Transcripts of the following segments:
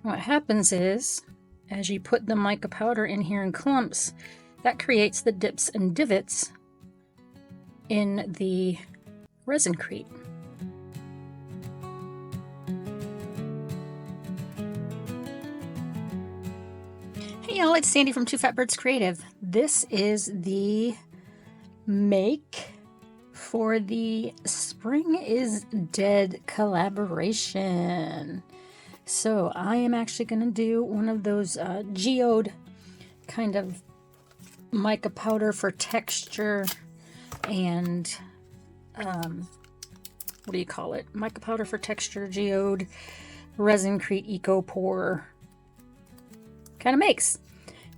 What happens is, as you put the mica powder in here in clumps, that creates the dips and divots in the resincrete. Hey y'all, it's Sandy from Two Fat Birds Creative. This is the make for the Spring is Dead collaboration. So I am actually going to do one of those geode kind of mica powder for texture and what do you call it? Mica powder for texture, geode, resincrete, eco pour kind of makes.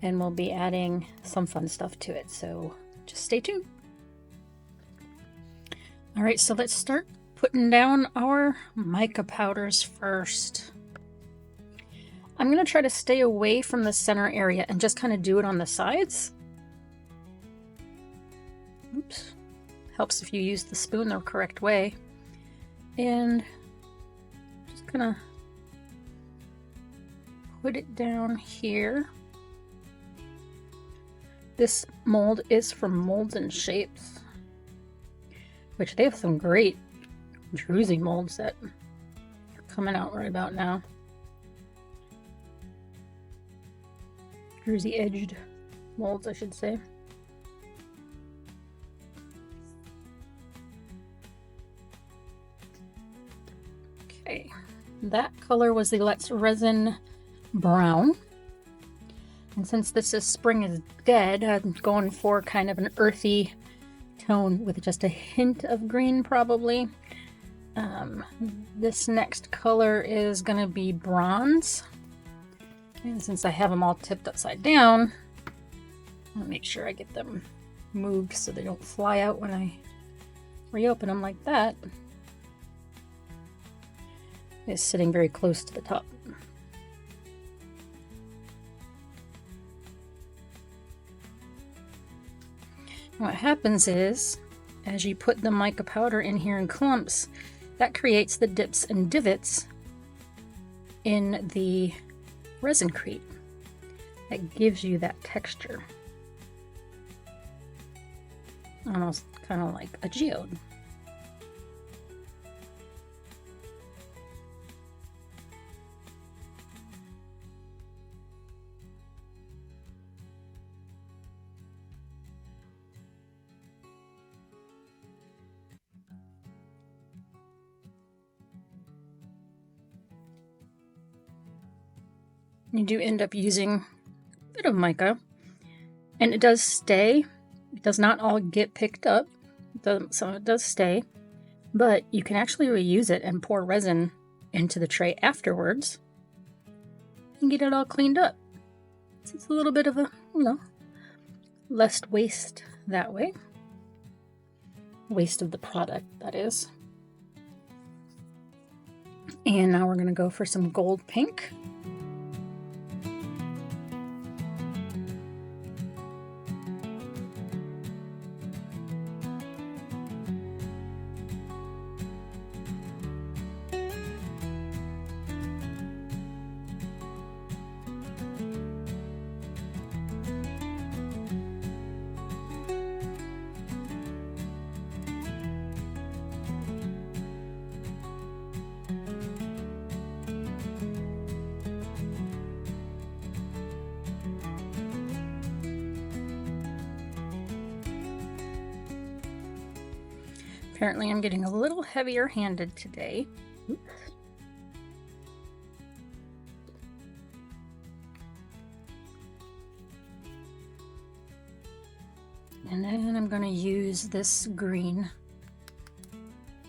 And we'll be adding some fun stuff to it. So just stay tuned. All right, so let's start putting down our mica powders first. I'm going to try to stay away from the center area and just kind of do it on the sides. Oops. Helps if you use the spoon the correct way. And just going to put it down here. This mold is from Molds and Shapes, which they have some great druzy molds that are coming out right about now. Druzy edged molds, I should say. Okay, that color was the Let's Resin Brown. And since this is Spring is Dead, I'm going for kind of an earthy tone with just a hint of green, probably. This next color is going to be Bronze. And since I have them all tipped upside down, I'll make sure I get them moved so they don't fly out when I reopen them like that. It's sitting very close to the top. What happens is, as you put the mica powder in here in clumps, that creates the dips and divots in the resincrete. That gives you that texture. Almost kind of like a geode. You do end up using a bit of mica, and it does stay. It does not all get picked up, some of it does stay, but you can actually reuse it and pour resin into the tray afterwards and get it all cleaned up. So it's a little bit of a, less waste that way. Waste of the product, that is. And now we're going to go for some gold pink. Apparently I'm getting a little heavier handed today. Oops. And then I'm going to use this green,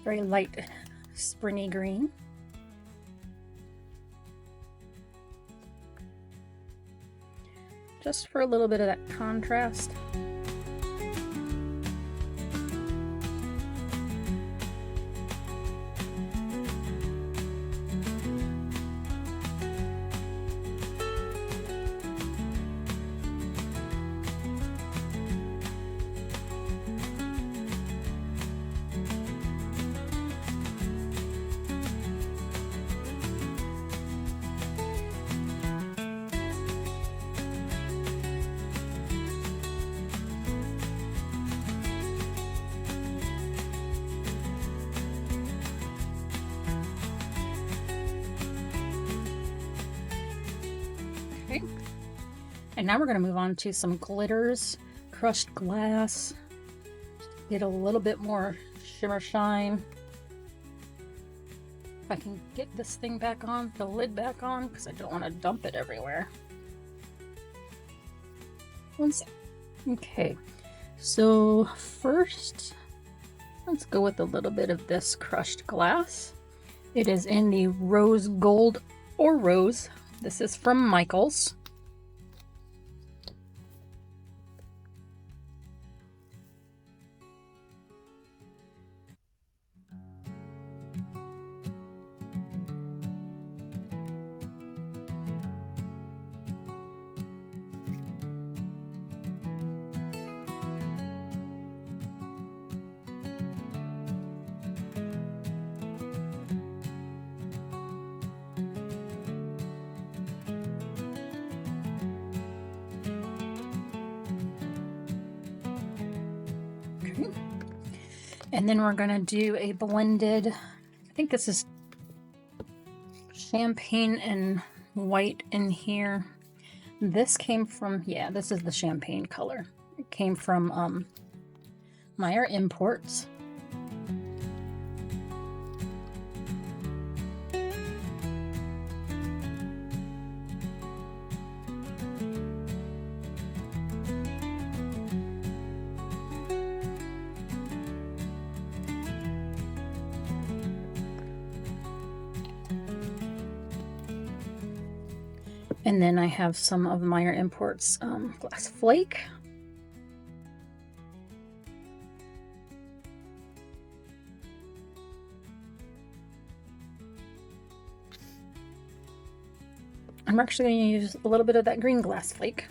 very light springy green. Just for a little bit of that contrast. Okay. And now we're going to move on to some glitters, crushed glass, get a little bit more shimmer shine. If I can get this thing back on, the lid back on, because I don't want to dump it everywhere. One sec. Okay, so first, let's go with a little bit of this crushed glass. It is in the rose gold or rose. This is from Michael's. And then we're going to do a blended, I think this is champagne and white in here. This came from, yeah, this is the champagne color. It came from Mica Imports. And then I have some of Mica Imports glass flake. I'm actually going to use a little bit of that green glass flake.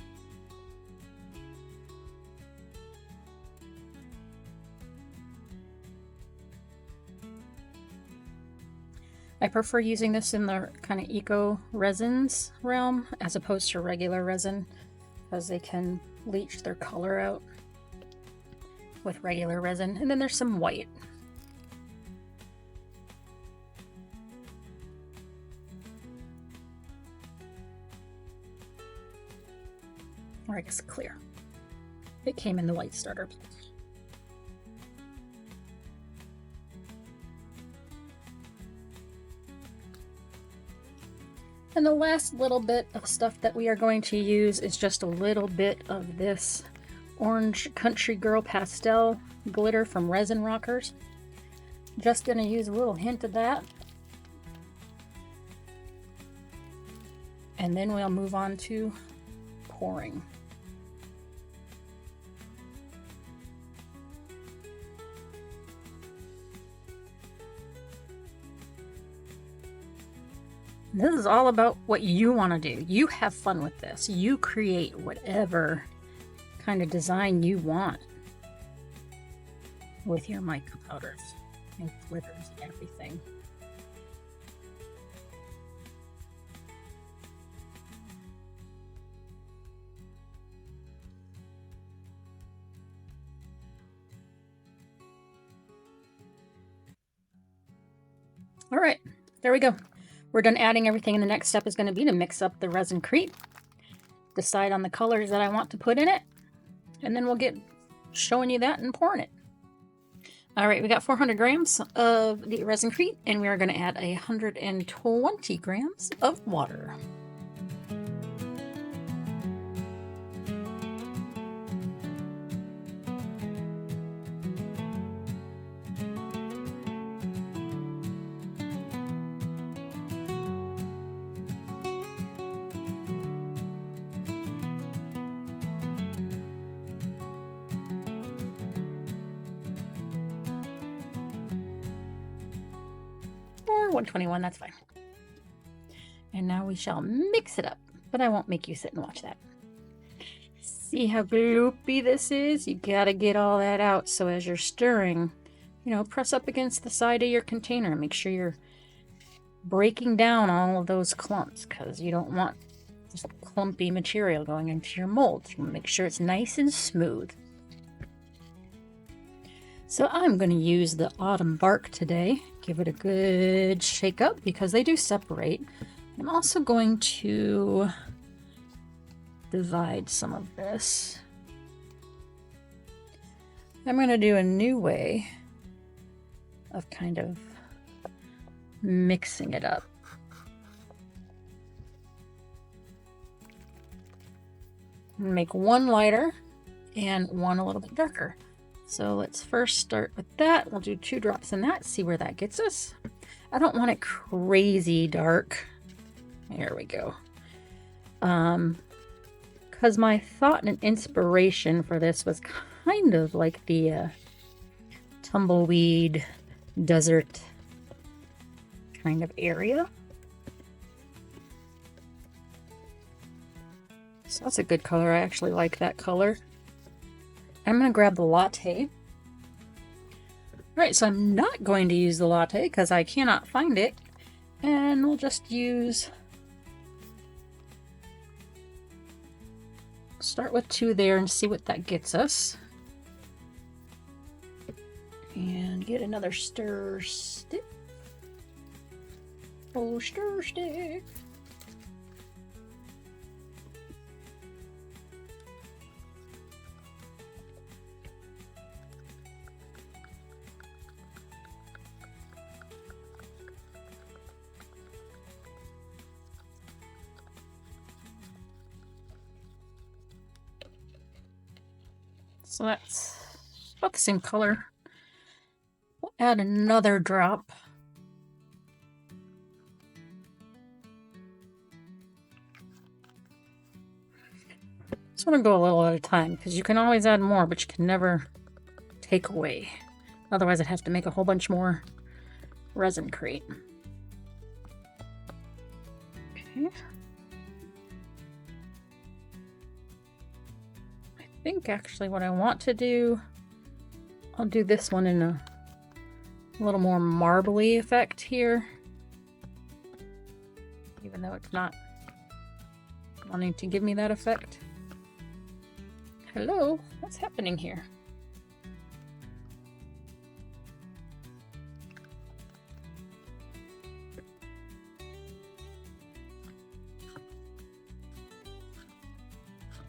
I prefer using this in the kind of eco resins realm as opposed to regular resin, because they can leach their color out with regular resin. And then there's some white. Or I guess clear. It came in the white starter. And the last little bit of stuff that we are going to use is just a little bit of this orange country girl pastel glitter from Resin Rockers. Just going to use a little hint of that. And then we'll move on to pouring. This is all about what you want to do. You have fun with this. You create whatever kind of design you want with your mica powders and glitters and everything. All right, there we go. We're done adding everything, and the next step is going to be to mix up the resincrete, decide on the colors that I want to put in it, and then we'll get showing you that and pouring it. All right, we got 400 grams of the resincrete, and we are going to add 120 grams of water. Or 121, that's fine. And now we shall mix it up, but I won't make you sit and watch that. See how gloopy this is? You gotta get all that out, so as you're stirring, you know, press up against the side of your container and make sure you're breaking down all of those clumps, because you don't want just clumpy material going into your mold. You want to make sure it's nice and smooth. So I'm going to use the autumn bark today. Give it a good shake up because they do separate. I'm also going to divide some of this. I'm going to do a new way of kind of mixing it up. Make one lighter and one a little bit darker. So let's first start with that. We'll do 2 drops in that, see where that gets us. I don't want it crazy dark. There we go. Because my thought and inspiration for this was kind of like the tumbleweed desert kind of area. So that's a good color. I actually like that color. I'm going to grab the latte. Alright, so I'm not going to use the latte because I cannot find it. And we'll just use... start with 2 there and see what that gets us. And get another stir stick. Oh, stir stick. So that's about the same color. We'll add another drop. Just want to go a little at a time because you can always add more, but you can never take away. Otherwise, I'd have to make a whole bunch more resincrete. Okay. I think actually what I want to do, I'll do this one in a little more marbly effect here, even though it's not wanting to give me that effect. Hello, what's happening here?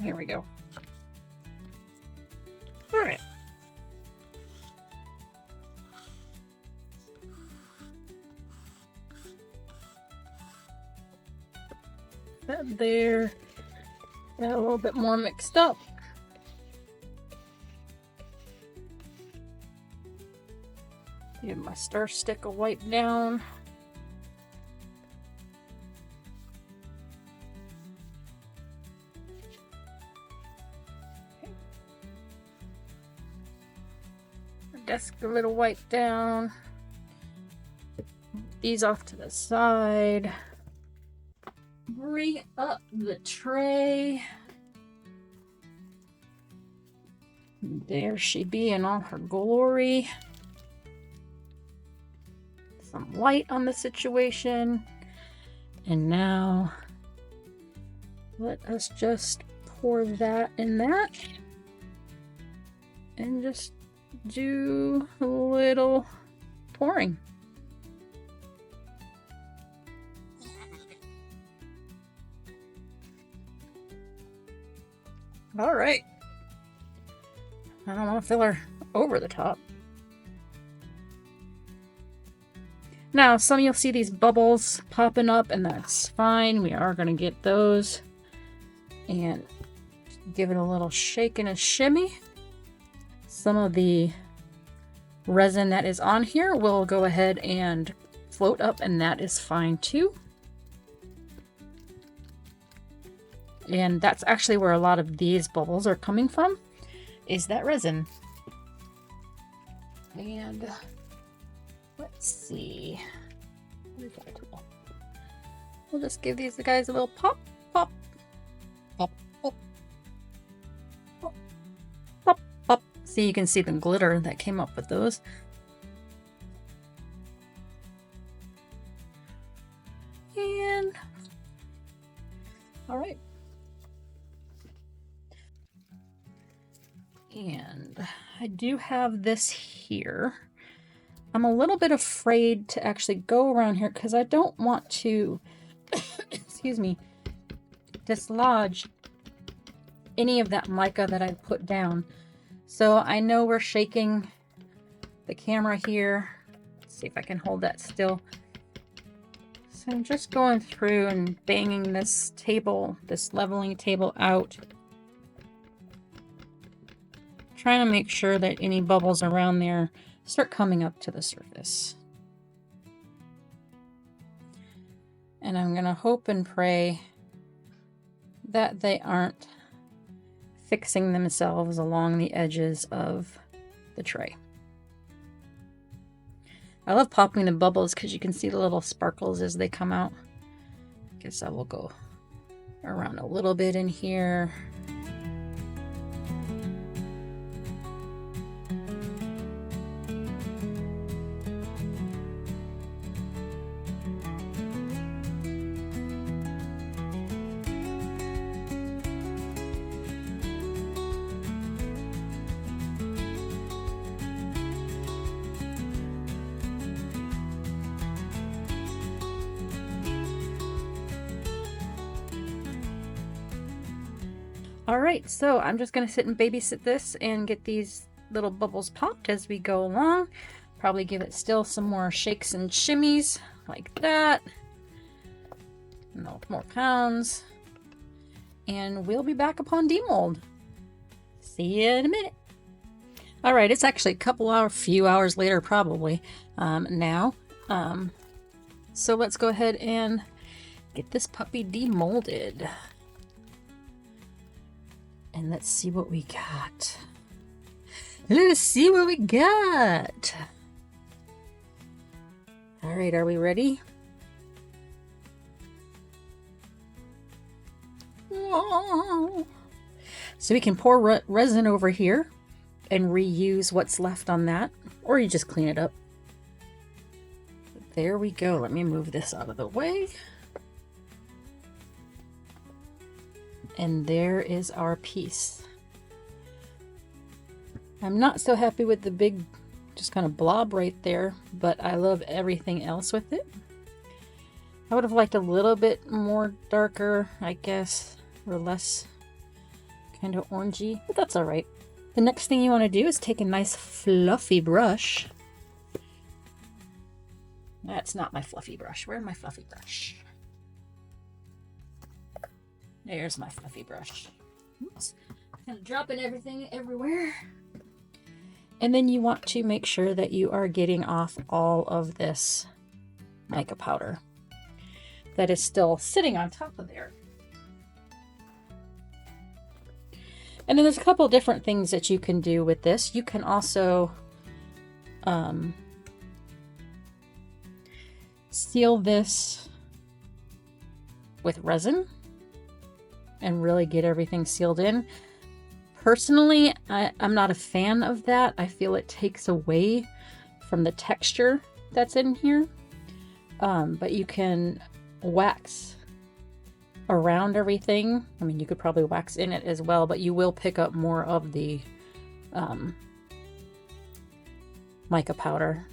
Here we go. All right. That there, got a little bit more mixed up. Give my stir stick a wipe down. Desk a little wipe down. These off to the side. Bring up the tray. There she be in all her glory. Some light on the situation. And now let us just pour that in that. And just do a little pouring. All right. I don't want to fill her over the top. Now, some you'll see these bubbles popping up, and that's fine. We are going to get those and give it a little shake and a shimmy. Some of the resin that is on here will go ahead and float up, and that is fine too. And that's actually where a lot of these bubbles are coming from, is that resin. And let's see. Where's that tool? We'll just give these guys a little pop, pop, pop, pop, pop, pop, pop. See, you can see the glitter that came up with those. And all right. And I do have this here. I'm a little bit afraid to actually go around here because I don't want to, excuse me, dislodge any of that mica that I put down. So I know we're shaking the camera here. Let's see if I can hold that still. So I'm just going through and banging this table, this leveling table out. Trying to make sure that any bubbles around there start coming up to the surface. And I'm going to hope and pray that they aren't fixing themselves along the edges of the tray. I love popping the bubbles because you can see the little sparkles as they come out. I guess I will go around a little bit in here. Alright, so I'm just going to sit and babysit this and get these little bubbles popped as we go along. Probably give it still some more shakes and shimmies like that. No more pounds. And we'll be back upon demold. See you in a minute. Alright, it's actually a few hours later probably now. So let's go ahead and get this puppy demolded. And let's see what we got. Let's see what we got. All right, are we ready? Whoa. So we can pour resin over here and reuse what's left on that, or you just clean it up. There we go. Let me move this out of the way. And there is our piece. I'm not so happy with the big, just kind of blob right there, but I love everything else with it. I would have liked a little bit more darker, I guess, or less kind of orangey, but that's all right. The next thing you want to do is take a nice fluffy brush. That's not my fluffy brush. Where's my fluffy brush? There's my fluffy brush. Oops. Kind of dropping everything everywhere. And then you want to make sure that you are getting off all of this mica powder that is still sitting on top of there. And then there's a couple different things that you can do with this. You can also seal this with resin and really get everything sealed in. Personally, I'm not a fan of that. I feel it takes away from the texture that's in here. But you can wax around everything. I mean, you could probably wax in it as well, but you will pick up more of the mica powder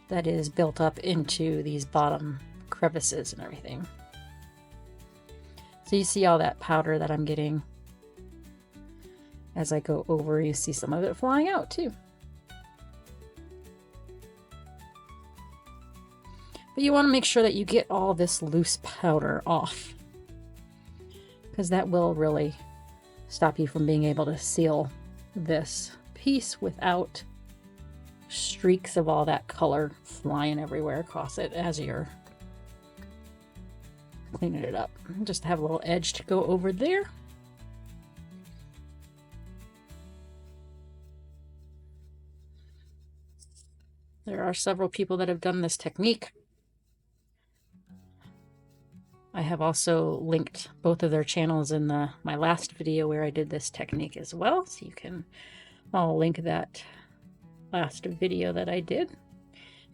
that is built up into these bottom crevices and everything. So you see all that powder that I'm getting as I go over. You see some of it flying out too. But you want to make sure that you get all this loose powder off, because that will really stop you from being able to seal this piece without streaks of all that color flying everywhere across it as you're cleaning it up. Just have a little edge to go over there. There are several people that have done this technique. I have also linked both of their channels in my last video where I did this technique as well, so I'll link that last video that I did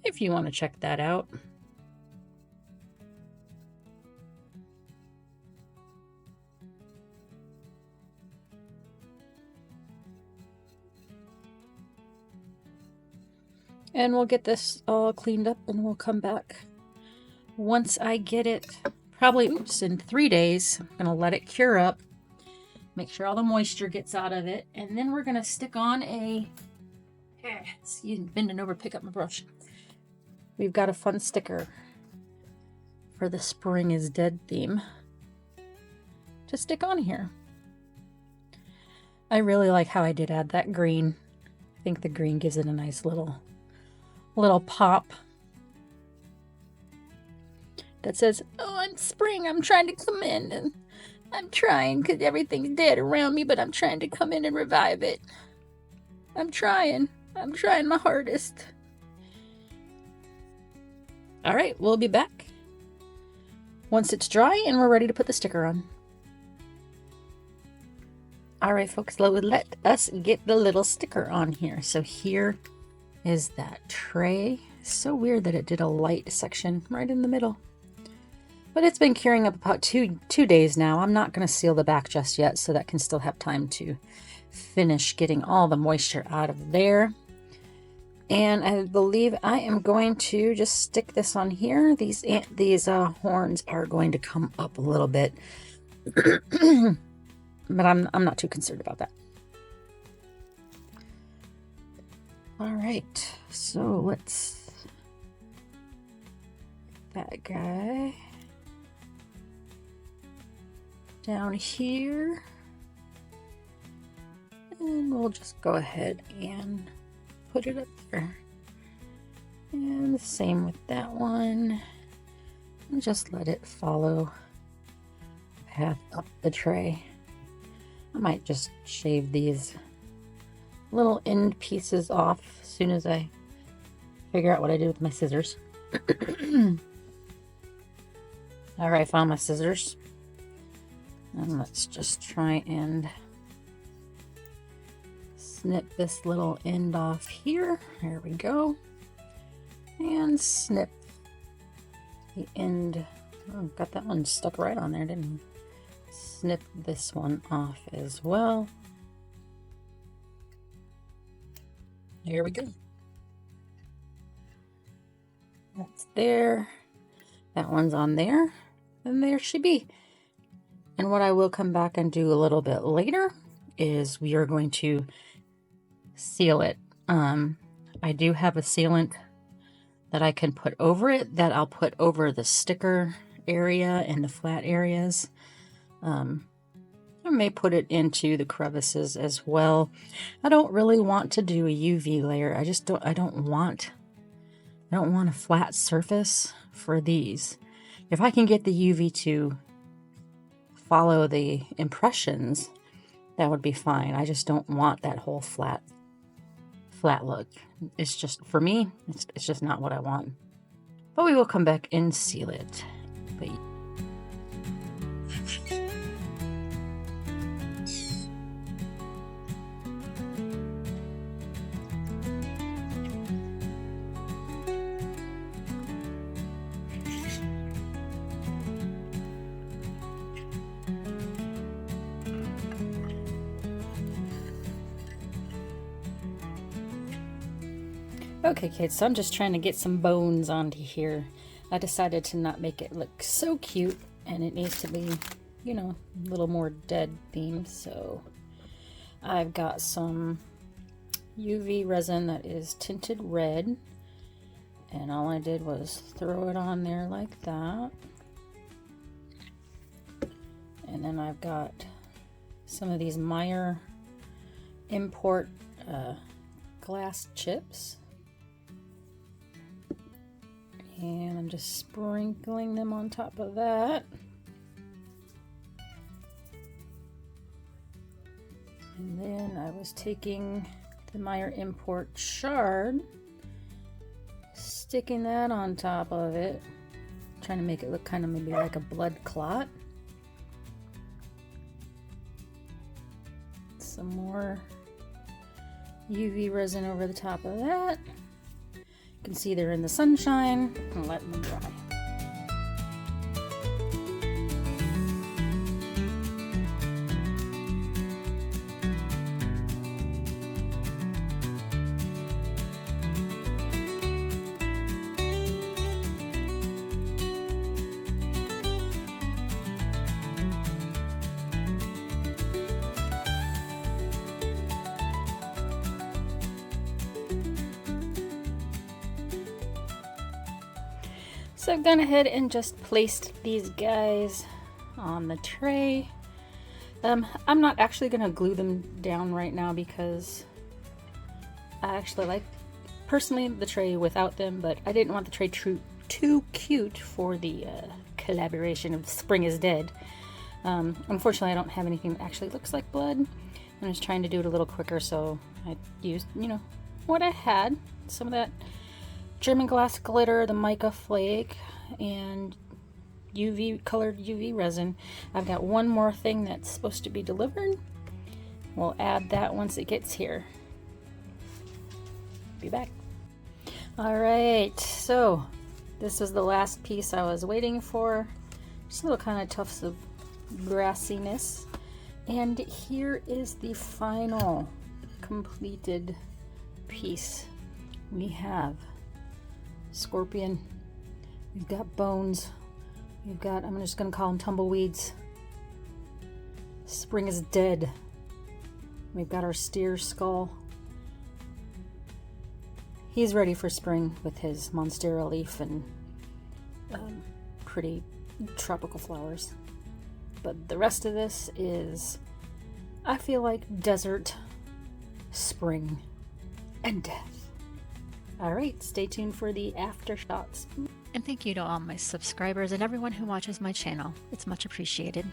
if you want to check that out. And we'll get this all cleaned up and we'll come back once I get it, probably in 3 days. I'm going to let it cure up Make sure all the moisture gets out of it. And then we're gonna stick on a, excuse me, bending over, pick up my brush. We've got a fun sticker for the Spring is Dead theme to stick on here. I really like how I did add that green. I think the green gives it a nice little pop. That says, oh, I'm spring, I'm trying to come in, and I'm trying because everything's dead around me, but I'm trying to come in and revive it. I'm trying my hardest. All right, we'll be back once it's dry and we're ready to put the sticker on. All right, folks, let us get the little sticker on here. So here is that tray. It's so weird that it did a light section right in the middle. But it's been curing up about two days now. I'm not going to seal the back just yet, so that can still have time to finish getting all the moisture out of there. And I believe I am going to just stick this on here. These horns are going to come up a little bit, but I'm not too concerned about that. All right, so let's that guy down here, and we'll just go ahead and put it up there. And the same with that one, and just let it follow the path up the tray. I might just shave these little end pieces off as soon as I figure out what I do with my scissors. All right, found my scissors. And let's just try and snip this little end off here. There we go. And snip the end. Oh, got that one stuck right on there, didn't I? Snip this one off as well. There we go. That's there. That one's on there. And there she be. And what I will come back and do a little bit later is we are going to seal it. I do have a sealant that I can put over it, that I'll put over the sticker area and the flat areas. I may put it into the crevices as well. I don't really want to do a UV layer. I don't want a flat surface for these. If I can get the UV to follow the impressions, that would be fine. I just don't want that whole flat look. It's just, for me, it's just not what I want. But we will come back and seal it. But okay, kids, so I'm just trying to get some bones onto here. I decided to not make it look so cute, and it needs to be, you know, a little more dead themed. So I've got some UV resin that is tinted red, and all I did was throw it on there like that. And then I've got some of these Meyer import glass chips. And I'm just sprinkling them on top of that. And then I was taking the Meyer Import shard, sticking that on top of it, trying to make it look kind of maybe like a blood clot. Some more UV resin over the top of that. You can see they're in the sunshine. I'll let them dry. So I've gone ahead and just placed these guys on the tray. I'm not actually going to glue them down right now because I actually like, personally, the tray without them, but I didn't want the tray too cute for the collaboration of Spring is Dead. Unfortunately, I don't have anything that actually looks like blood. I was trying to do it a little quicker, so I used, you know, what I had. Some of that German glass glitter, the mica flake, and colored UV resin. I've got one more thing that's supposed to be delivered. We'll add that once it gets here. Be back. Alright, so this was the last piece I was waiting for. Just little kind of tufts of grassiness. And here is the final completed piece. We have scorpion, we've got bones, we've got, I'm just gonna call them tumbleweeds. Spring is dead. We've got our steer skull. He's ready for spring with his monstera leaf and pretty tropical flowers. But the rest of this is, I feel like, desert, spring, and death. Alright, stay tuned for the aftershots. And thank you to all my subscribers and everyone who watches my channel. It's much appreciated.